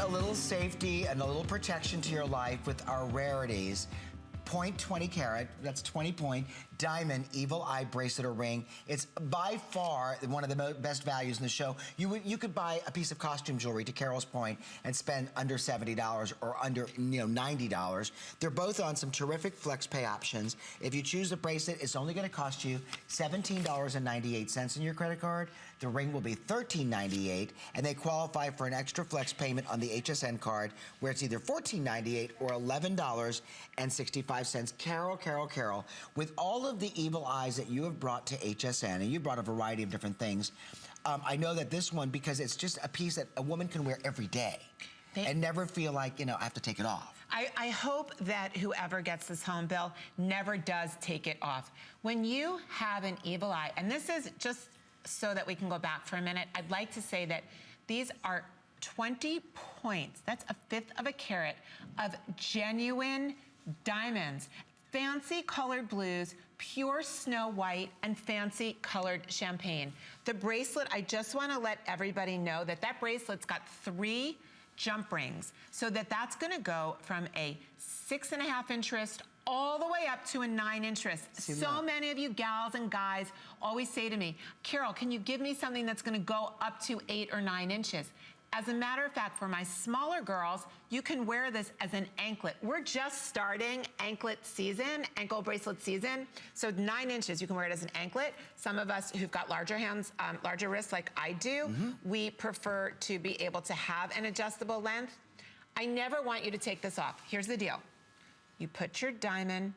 a little safety and a little protection to your life with our Rarities. 0.20 carat, that's 20 point, diamond evil eye bracelet or ring. It's by far one of the best values in the show. You could buy a piece of costume jewelry, to Carol's point, and spend under $70 or under $90. They're both on some terrific flex pay options. If you choose the bracelet, it's only gonna cost you $17.98 in your credit card. The ring will be $13.98, and they qualify for an extra flex payment on the HSN card, where it's either $14.98 or $11.65. Carol, with all of the evil eyes that you have brought to HSN, and you brought a variety of different things, I know that this one, because it's just a piece that a woman can wear every day and never feel like, you know, I have to take it off. I hope that whoever gets this home, Bill, never does take it off. When you have an evil eye, and this is just so that we can go back for a minute, I'd like to say that these are 20 points. That's a fifth of a carat of genuine diamonds. Fancy colored blues, pure snow white, and fancy colored champagne. The bracelet, I just want to let everybody know that that bracelet's got 3 jump rings, so that's going to go from a 6.5 inch wrist all the way up to a 9 inch wrist. So many of you gals and guys always say to me, Carol, can you give me something that's going to go up to 8 or 9 inches? As a matter of fact, for my smaller girls, you can wear this as an anklet. We're just starting anklet season, ankle bracelet season. So 9 inches, you can wear it as an anklet. Some of us who've got larger hands, larger wrists like I do, we prefer to be able to have an adjustable length. I never want you to take this off. Here's the deal. You put your diamond,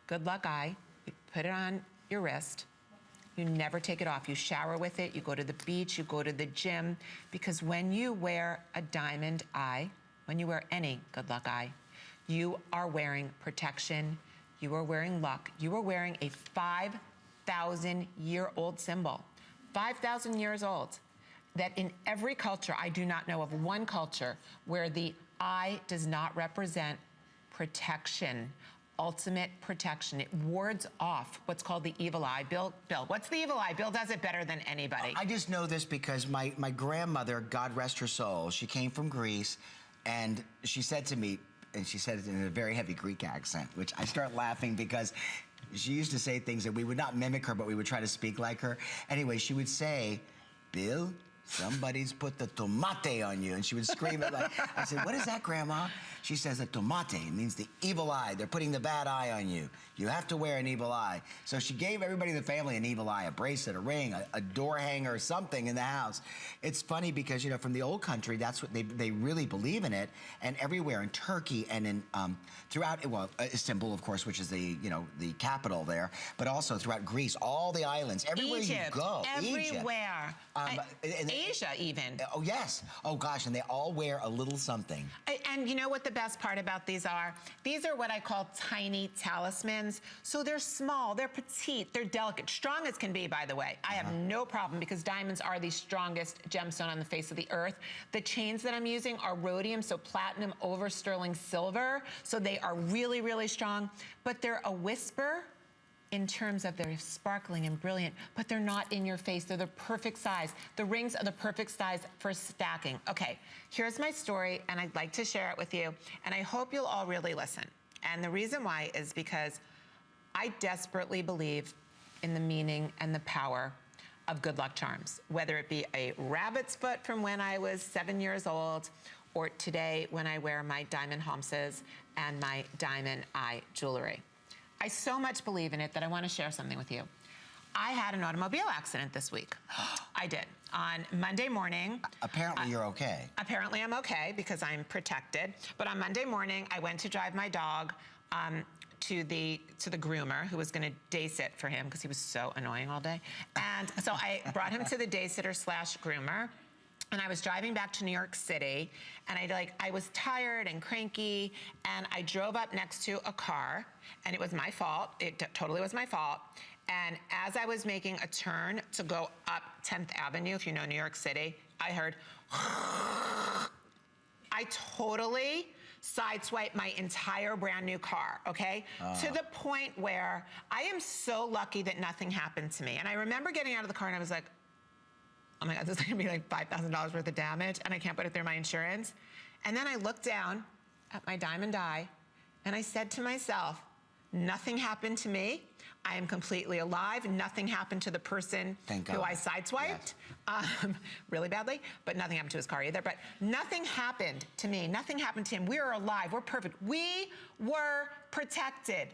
good luck eye, you put it on your wrist. You never take it off. You shower with it, you go to the beach, you go to the gym, because when you wear a diamond eye, when you wear any good luck eye, you are wearing protection, you are wearing luck, you are wearing a 5,000-year-old symbol. 5,000 years old. That in every culture, I do not know of one culture where the eye does not represent protection. Ultimate protection. It wards off what's called the evil eye. Bill, what's the evil eye? Bill does it better than anybody. I just know this because my grandmother, God rest her soul, she came from Greece, and she said to me, and she said it in a very heavy Greek accent, which I start laughing because she used to say things that we would not mimic her, but we would try to speak like her. Anyway, she would say, Bill, somebody's put the tomate on you. And she would scream it like, I said, what is that, Grandma? She says that tomate means the evil eye. They're putting the bad eye on you. You have to wear an evil eye. So she gave everybody in the family an evil eye, a bracelet, a ring, a door hanger, something in the house. It's funny because, you know, from the old country, that's what they really believe in it. And everywhere in Turkey and in throughout, well, Istanbul, of course, which is the, you know, the capital there, but also throughout Greece, all the islands, everywhere you go. Everywhere. Asia even. Oh, yes. Oh, gosh, and they all wear a little something. And you know what the best part about these are? These are what I call tiny talismans. So they're small, they're petite, they're delicate, strong as can be, by the way. I have no problem because diamonds are the strongest gemstone on the face of the earth. The chains that I'm using are rhodium, so platinum over sterling silver. So they are really, really strong, but they're a whisper in terms of they're sparkling and brilliant, but they're not in your face. They're the perfect size. The rings are the perfect size for stacking. Okay, here's my story, and I'd like to share it with you, and I hope you'll all really listen. And the reason why is because I desperately believe in the meaning and the power of good luck charms, whether it be a rabbit's foot from when I was 7 years old, or today when I wear my diamond homses and my diamond eye jewelry. I so much believe in it that I want to share something with you. I had an automobile accident this week. I did. On Monday morning. Apparently you're okay. Apparently I'm okay because I'm protected. But on Monday morning, I went to drive my dog to the groomer who was going to day sit for him because he was so annoying all day. And so I brought him to the day sitter / groomer. And I was driving back to New York City, and I was tired and cranky, and I drove up next to a car, and it was my fault. It totally was my fault. And as I was making a turn to go up 10th Avenue, if you know New York City, I heard, I totally sideswiped my entire brand new car, okay? To the point where I am so lucky that nothing happened to me. And I remember getting out of the car, and I was like, oh my God, this is gonna be like $5,000 worth of damage, and I can't put it through my insurance. And then I looked down at my diamond eye and I said to myself, nothing happened to me. I am completely alive. Nothing happened to the person who I sideswiped really badly, but nothing happened to his car either. But nothing happened to me. Nothing happened to him. We are alive. We're perfect. We were protected.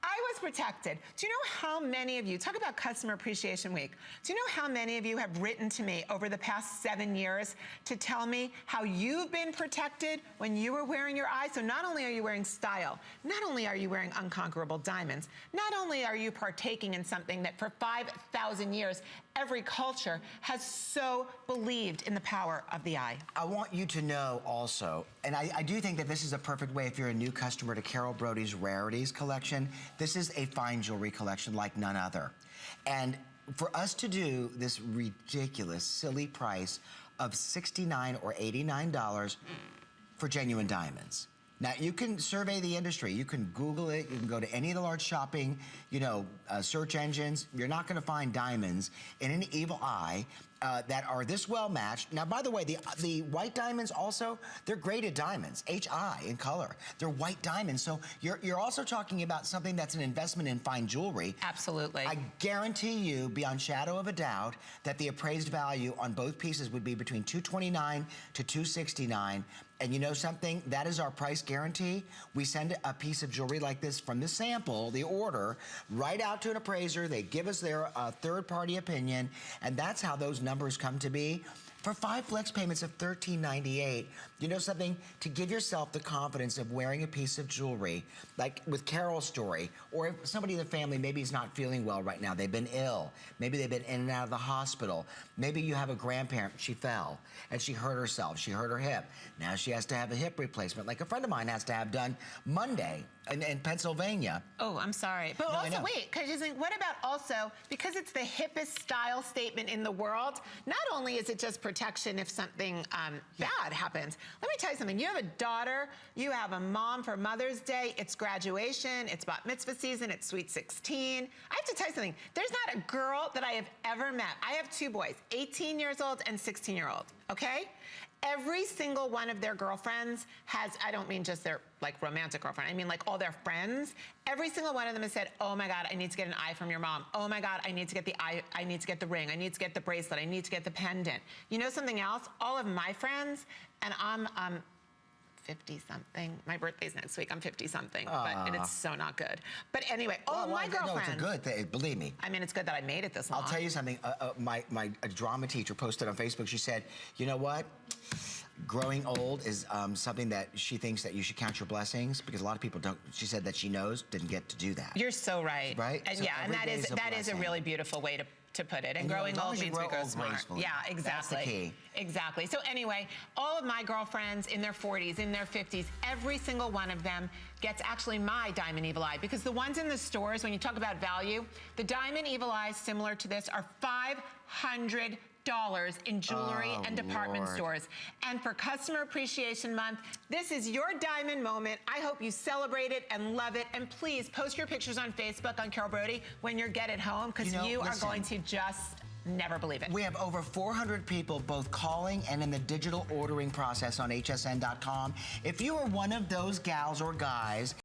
I was protected. Do you know how many of you, talk about Customer Appreciation Week, do you know how many of you have written to me over the past 7 years to tell me how you've been protected when you were wearing your eye? So not only are you wearing style, not only are you wearing unconquerable diamonds, not only are you partaking in something that for 5,000 years, every culture has so believed in the power of the eye. I want you to know also, and I do think that this is a perfect way if you're a new customer to Carol Brodie's Rarities collection. This is a fine jewelry collection like none other. And for us to do this ridiculous, silly price of $69 or $89 for genuine diamonds. Now, you can survey the industry. You can Google it. You can go to any of the large shopping, search engines. You're not going to find diamonds in an evil eye that are this well matched. Now, by the way, the white diamonds also, they're graded diamonds, HI in color. They're white diamonds. So you're also talking about something that's an investment in fine jewelry. Absolutely. I guarantee you, beyond shadow of a doubt, that the appraised value on both pieces would be between $229 to $269. And you know something? That is our price guarantee. We send a piece of jewelry like this from the sample, the order, right out to an appraiser. They give us their third-party opinion, and that's how those numbers come to be. For 5 flex payments of $13.98, you know something? To give yourself the confidence of wearing a piece of jewelry, like with Carol's story, or if somebody in the family maybe is not feeling well right now, they've been ill, maybe they've been in and out of the hospital, maybe you have a grandparent, she fell, and she hurt herself, she hurt her hip. Now she has to have a hip replacement, like a friend of mine has to have done Monday in Pennsylvania. Oh, I'm sorry. But No, also, wait, because you think, what about also, because it's the hippest style statement in the world, not only is it just protection if something bad happens. Let me tell you something. You have a daughter, you have a mom for Mother's Day, it's graduation, it's bat mitzvah season, it's sweet 16. I have to tell you something. There's not a girl that I have ever met. I have 2 boys, 18 years old and 16-year-old, okay? Every single one of their girlfriends has, I don't mean just their like romantic girlfriend, I mean like all their friends, every single one of them has said, oh my God, I need to get an eye from your mom. Oh my God, I need to get the eye, I need to get the ring, I need to get the bracelet, I need to get the pendant. You know something else? All of my friends, and I'm 50-something. My birthday's next week. I'm 50-something, and it's so not good. But anyway, all of my girlfriends. No, it's a good thing, believe me. I mean, it's good that I made it this long. I'll tell you something. My drama teacher posted on Facebook, she said, you know what? Growing old is something that she thinks that you should count your blessings, because a lot of people don't. She said that she knows didn't get to do that. You're so right. Right? And so yeah, and that is a really beautiful way to put it. And growing old means we grow smart. Yeah, exactly. That's the key. Exactly. So anyway, all of my girlfriends in their 40s, in their 50s, every single one of them gets actually my Diamond Evil Eye, because the ones in the stores, when you talk about value, the Diamond Evil Eyes similar to this are $500 in jewelry and department stores. And for Customer Appreciation Month, this is your diamond moment. I hope you celebrate it and love it. And please post your pictures on Facebook on Carol Brodie when you get it home, because you are going to just never believe it. We have over 400 people both calling and in the digital ordering process on hsn.com. If you are one of those gals or guys